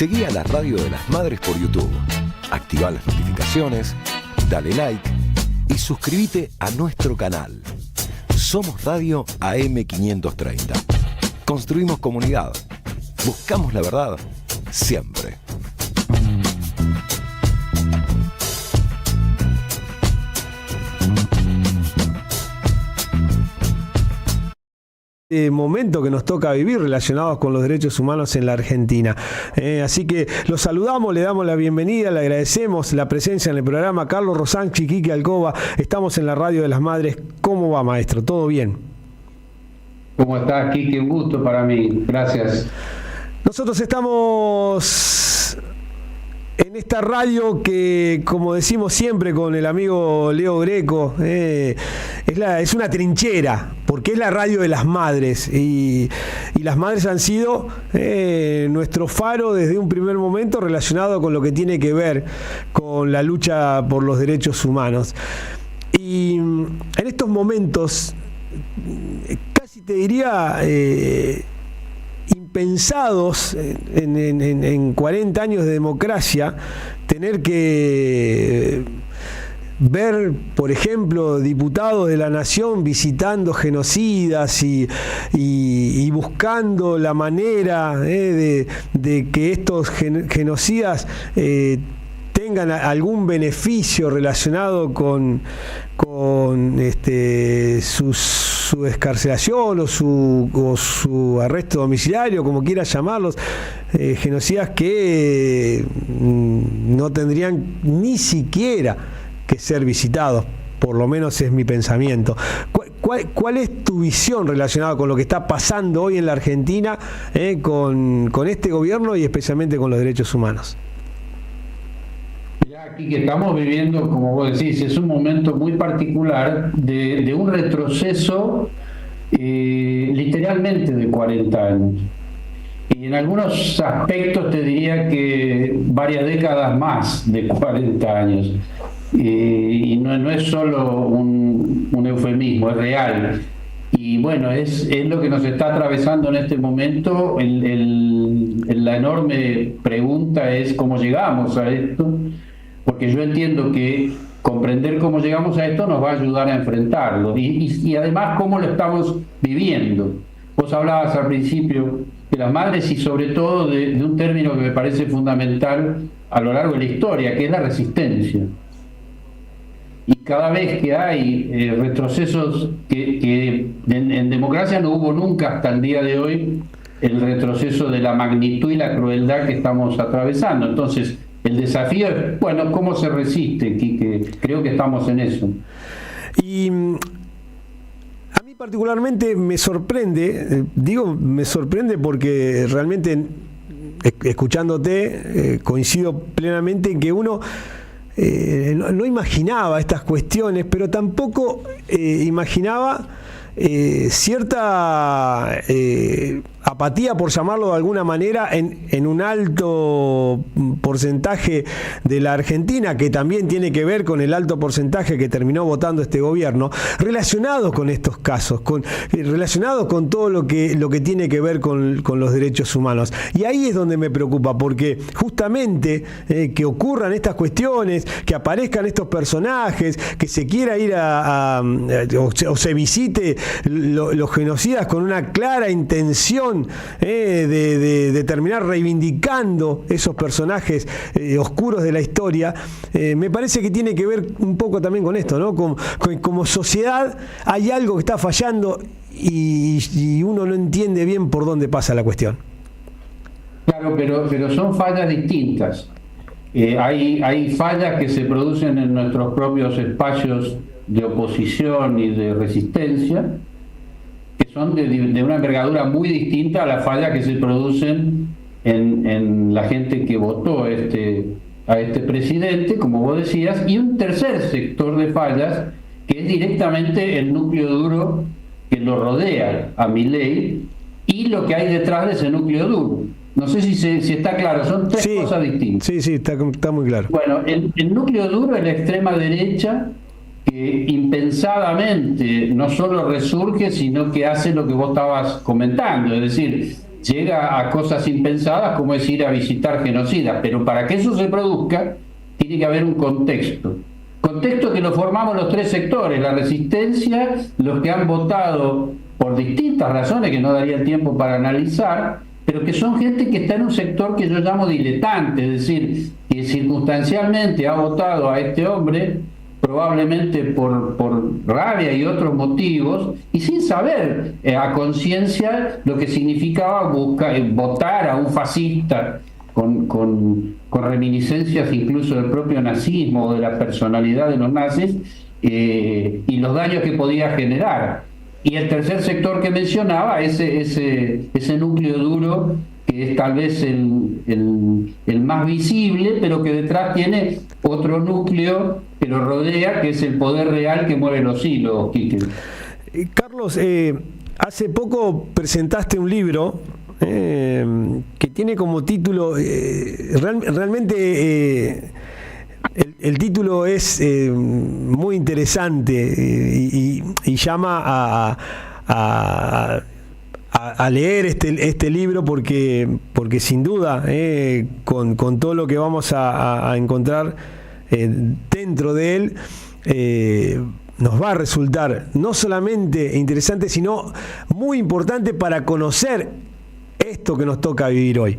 Seguí a la Radio de las Madres por YouTube, activa las notificaciones, dale like y suscríbete a nuestro canal. Somos Radio AM530. Construimos comunidad. Buscamos la verdad siempre. Momento que nos toca vivir relacionados con los derechos humanos en la Argentina. Así que los saludamos, le damos la bienvenida, le agradecemos la presencia en el programa. Carlos Rosanchi, Quique Alcoba, estamos en la Radio de las Madres. ¿Cómo va, maestro? ¿Todo bien? ¿Cómo estás, Quique? Un gusto para mí. Gracias. Nosotros estamos en esta radio que, como decimos siempre con el amigo Leo Greco, es una trinchera, porque es la radio de las madres, y las madres han sido nuestro faro desde un primer momento relacionado con lo que tiene que ver con la lucha por los derechos humanos. Y en estos momentos, casi te diría impensados en 40 años de democracia, tener que ver, por ejemplo, diputados de la Nación visitando genocidas y buscando la manera de que estos genocidas tengan algún beneficio relacionado con su excarcelación o su arresto domiciliario, como quieras llamarlos, genocidas que no tendrían ni siquiera que ser visitados, por lo menos es mi pensamiento. ¿Cuál es tu visión relacionada con lo que está pasando hoy en la Argentina con este gobierno y especialmente con los derechos humanos? Ya aquí que estamos viviendo, como vos decís, es un momento muy particular de un retroceso literalmente de 40 años. Y en algunos aspectos te diría que varias décadas más de 40 años. Y no es solo un eufemismo, es real. Y bueno, es lo que nos está atravesando en este momento. La enorme pregunta es cómo llegamos a esto, porque yo entiendo que comprender cómo llegamos a esto nos va a ayudar a enfrentarlo y además cómo lo estamos viviendo. Vos hablabas al principio de las madres y sobre todo de un término que me parece fundamental a lo largo de la historia, que es la resistencia. Y cada vez que hay retrocesos que en democracia no hubo nunca hasta el día de hoy, el retroceso de la magnitud y la crueldad que estamos atravesando. Entonces, el desafío es, bueno, ¿cómo se resiste, Quique? Creo que estamos en eso. Y a mí particularmente me sorprende, me sorprende porque realmente, escuchándote, coincido plenamente en que uno no imaginaba estas cuestiones, pero tampoco imaginaba cierta apatía, por llamarlo de alguna manera, en un alto porcentaje de la Argentina, que también tiene que ver con el alto porcentaje que terminó votando este gobierno, relacionado con estos casos, relacionado con todo lo que tiene que ver con los derechos humanos. Y ahí es donde me preocupa, porque justamente que ocurran estas cuestiones, que aparezcan estos personajes, que se quiera ir o se visite los genocidas con una clara intención de terminar reivindicando esos personajes oscuros de la historia, me parece que tiene que ver un poco también con esto, ¿no? Como sociedad hay algo que está fallando y uno no entiende bien por dónde pasa la cuestión. Claro, pero son fallas distintas. hay fallas que se producen en nuestros propios espacios de oposición y de resistencia, que son de una envergadura muy distinta a las fallas que se producen en la gente que votó a este presidente, como vos decías, y un tercer sector de fallas que es directamente el núcleo duro que lo rodea a Milei y lo que hay detrás de ese núcleo duro. No sé si está claro, son tres cosas distintas. Sí, está muy claro. Bueno, el núcleo duro es la extrema derecha, que impensadamente no solo resurge, sino que hace lo que vos estabas comentando, es decir, llega a cosas impensadas como es ir a visitar genocidas, pero para que eso se produzca tiene que haber un contexto que lo formamos los tres sectores: la resistencia, los que han votado por distintas razones que no daría tiempo para analizar, pero que son gente que está en un sector que yo llamo diletante, es decir, que circunstancialmente ha votado a este hombre probablemente por rabia y otros motivos, y sin saber a conciencia lo que significaba votar a un fascista con reminiscencias incluso del propio nazismo o de la personalidad de los nazis, y los daños que podía generar. Y el tercer sector que mencionaba, ese núcleo duro, que es tal vez el más visible, pero que detrás tiene otro núcleo que lo rodea, que es el poder real que mueve los hilos, Quique. Carlos, hace poco presentaste un libro que tiene como título, realmente el título es muy interesante y llama a leer este libro porque sin duda con todo lo que vamos a encontrar dentro de él nos va a resultar no solamente interesante, sino muy importante para conocer esto que nos toca vivir hoy.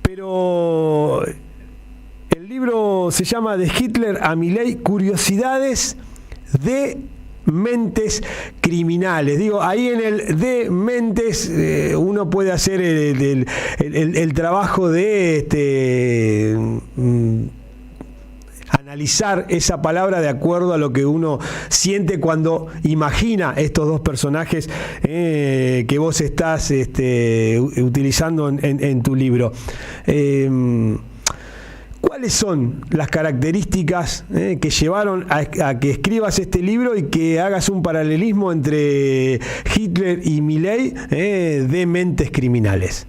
Pero el libro se llama De Hitler a Milei, curiosidades de mentes criminales. Digo, ahí en el de mentes uno puede hacer el trabajo de analizar esa palabra de acuerdo a lo que uno siente cuando imagina estos dos personajes que vos estás utilizando en tu libro. ¿Cuáles son las características que llevaron a que escribas este libro y que hagas un paralelismo entre Hitler y Milei de mentes criminales?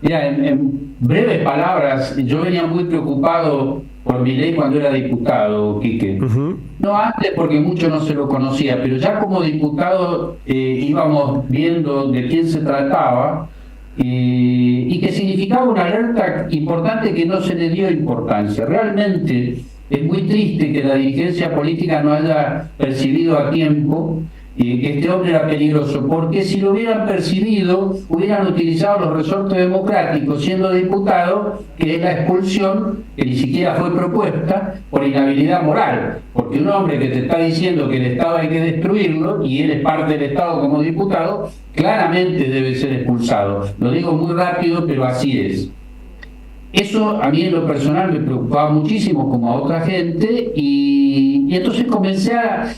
Mira, en breves palabras, yo venía muy preocupado por Milei cuando era diputado, Quique. Uh-huh. No antes, porque mucho no se lo conocía, pero ya como diputado íbamos viendo de quién se trataba. Y que significaba una alerta importante que no se le dio importancia. Realmente es muy triste que la dirigencia política no haya percibido a tiempo que este hombre era peligroso, porque si lo hubieran percibido, hubieran utilizado los resortes democráticos siendo diputado, que es la expulsión, que ni siquiera fue propuesta, por inhabilidad moral, porque un hombre que te está diciendo que el Estado hay que destruirlo, y él es parte del Estado como diputado, claramente debe ser expulsado. Lo digo muy rápido, pero así es. Eso a mí en lo personal me preocupaba muchísimo, como a otra gente, y entonces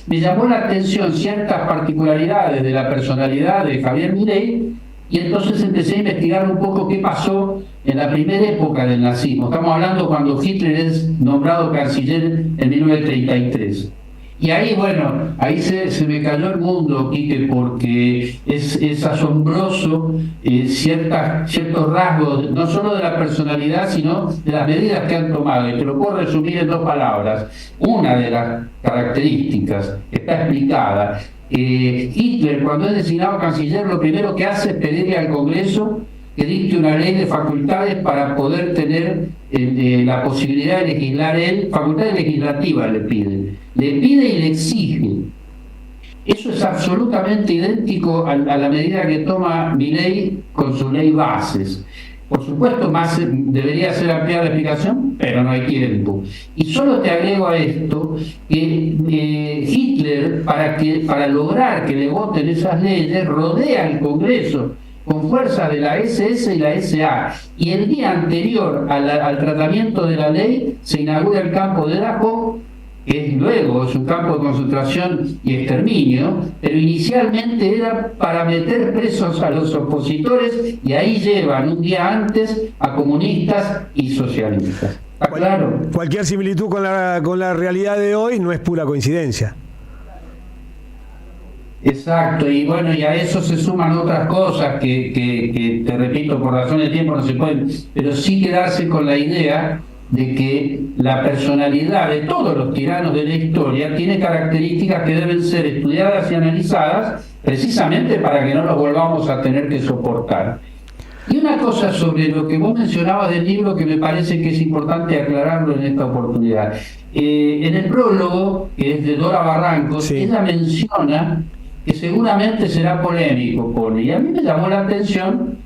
me llamó la atención ciertas particularidades de la personalidad de Javier Milei, y entonces empecé a investigar un poco qué pasó en la primera época del nazismo. Estamos hablando cuando Hitler es nombrado canciller en 1933. Y ahí, bueno, ahí se me cayó el mundo, Quique, porque es asombroso ciertos rasgos, no solo de la personalidad, sino de las medidas que han tomado. Y te lo puedo resumir en 2 palabras. Una de las características está explicada. Hitler, cuando es designado canciller, lo primero que hace es pedirle al Congreso que dicte una ley de facultades para poder tener la posibilidad de legislar él. Facultades legislativas le pide y le exige. Eso es absolutamente idéntico a la medida que toma Milei con su ley bases. Por supuesto, más debería ser ampliada la explicación, pero no hay tiempo. Y solo te agrego a esto que Hitler, para lograr que le voten esas leyes, rodea el Congreso con fuerza de la SS y la SA. Y el día anterior al tratamiento de la ley se inaugura el campo de Dachau, que es un campo de concentración y exterminio, pero inicialmente era para meter presos a los opositores, y ahí llevan un día antes a comunistas y socialistas. ¿Está claro? Cualquier similitud con la realidad de hoy no es pura coincidencia. Exacto, y bueno, y a eso se suman otras cosas que te repito, por razones de tiempo no se pueden, pero sí quedarse con la idea de que la personalidad de todos los tiranos de la historia tiene características que deben ser estudiadas y analizadas precisamente para que no los volvamos a tener que soportar. Y una cosa sobre lo que vos mencionabas del libro que me parece que es importante aclararlo en esta oportunidad. En el prólogo, que es de Dora Barrancos, sí, ella menciona que seguramente será polémico, pone, y a mí me llamó la atención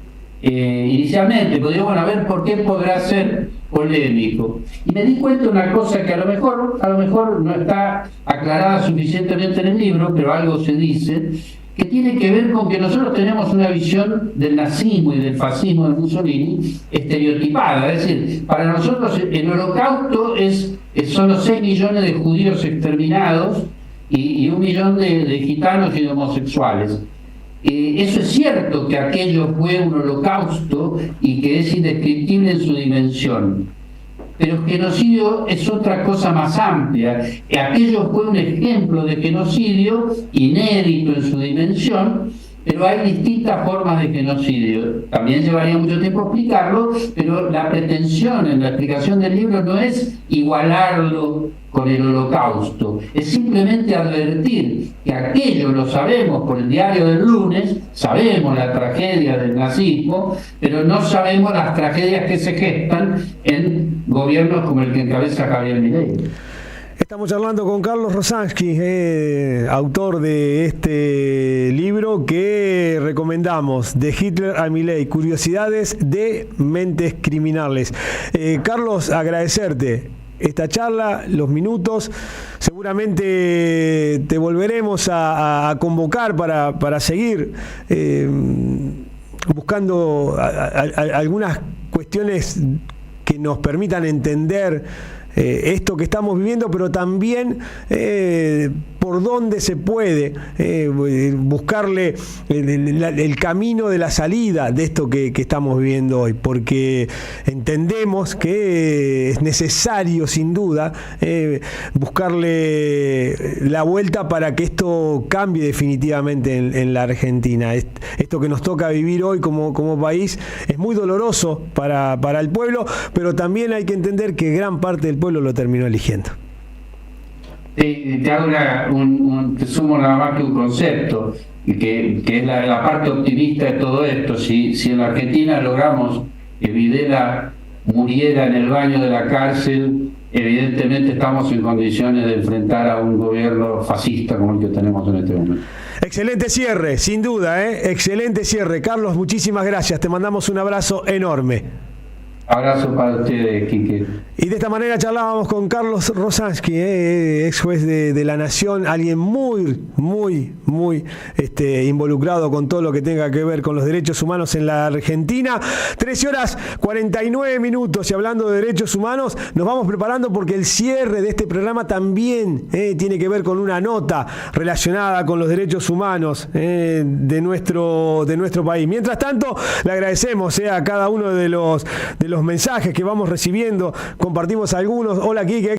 inicialmente, pero digo, bueno, a ver por qué podrá ser polémico. Y me di cuenta de una cosa que a lo mejor no está aclarada suficientemente en el libro, pero algo se dice, que tiene que ver con que nosotros tenemos una visión del nazismo y del fascismo de Mussolini estereotipada. Es decir, para nosotros el holocausto son los 6 millones de judíos exterminados y 1 millón de gitanos y de homosexuales. Eso es cierto, que aquello fue un holocausto y que es indescriptible en su dimensión, pero el genocidio es otra cosa más amplia. Aquello fue un ejemplo de genocidio inédito en su dimensión, pero hay distintas formas de genocidio. También llevaría mucho tiempo explicarlo, pero la pretensión en la explicación del libro no es igualarlo con el holocausto, es simplemente advertir que aquello lo sabemos por el diario del lunes, sabemos la tragedia del nazismo, pero no sabemos las tragedias que se gestan en gobiernos como el que encabeza Javier Milei. Estamos charlando con Carlos Rosansky, autor de este libro que recomendamos, De Hitler a Milei, curiosidades de mentes criminales. Carlos, agradecerte esta charla, los minutos. Seguramente te volveremos a convocar para seguir buscando algunas cuestiones que nos permitan entender esto que estamos viviendo, pero también por dónde se puede buscarle el camino de la salida de esto que estamos viviendo hoy, porque entendemos que es necesario, sin duda, buscarle la vuelta para que esto cambie definitivamente en la Argentina. Esto que nos toca vivir hoy como país es muy doloroso para el pueblo, pero también hay que entender que gran parte del pueblo lo terminó eligiendo. Te hago te sumo nada más que un concepto, que es la parte optimista de todo esto. Si en la Argentina logramos que Videla muriera en el baño de la cárcel, evidentemente estamos en condiciones de enfrentar a un gobierno fascista como el que tenemos en este momento. Excelente cierre, sin duda, excelente cierre. Carlos, muchísimas gracias, te mandamos un abrazo enorme. Abrazo para ustedes, Quique. Y de esta manera charlábamos con Carlos Rosansky, ex juez de la Nación, alguien muy involucrado con todo lo que tenga que ver con los derechos humanos en la Argentina. 13:49, y hablando de derechos humanos, nos vamos preparando porque el cierre de este programa también tiene que ver con una nota relacionada con los derechos humanos de nuestro país. Mientras tanto, le agradecemos a cada uno de los mensajes que vamos recibiendo. Compartimos algunos. Hola, Quique.